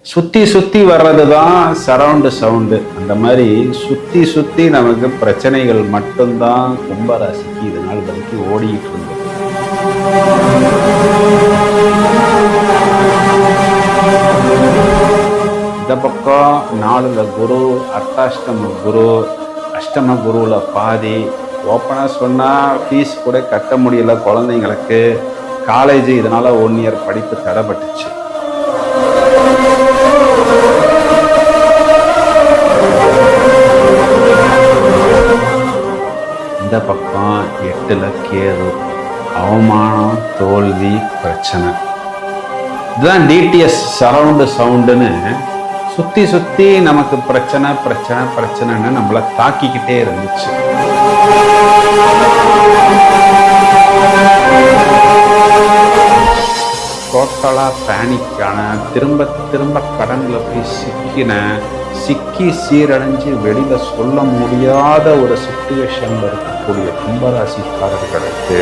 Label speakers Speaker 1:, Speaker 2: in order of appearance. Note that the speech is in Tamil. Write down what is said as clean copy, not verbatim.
Speaker 1: சுத்தி சுத்தி வர்றதுதான் சரவுண்டு சவுண்டு. அந்த மாதிரி சுத்தி சுத்தி நமக்கு பிரச்சனைகள் மட்டும்தான் கும்பராசிக்கு இது நாள் வரைக்கும் ஓடிட்டு இருந்தது. இந்த பக்கம் 4ல குரு, அர்த்தாஷ்டம குரு, அஷ்டம குருவில் பாதி. ஓப்பனாக சொன்னால் ஃபீஸ் கூட கட்ட முடியல குழந்தைங்களுக்கு. காலேஜ் இதனால் 1 இயர் படிப்பு தடைப்பட்டுச்சு. இந்த பக்கம் 8ல கேது, அவமானம், தோல்வி, பிரச்சனை. இதுதான் டிடிஎஸ் சரவுண்டு சவுண்டுன்னு சுத்தி சுத்தி நமக்கு பிரச்சனை பிரச்சனை பிரச்சனைன்னு நம்மளை தாக்கிக்கிட்டே இருந்துச்சு. டோட்டலா பேனிக்கான, திரும்ப திரும்ப கடன்ல போய் சிக்கி சீரடைஞ்சு வெளியில சொல்ல முடியாத ஒரு சிச்சுவேஷன்ல இருக்கக்கூடிய கும்பராசிக்காரர்களுக்கு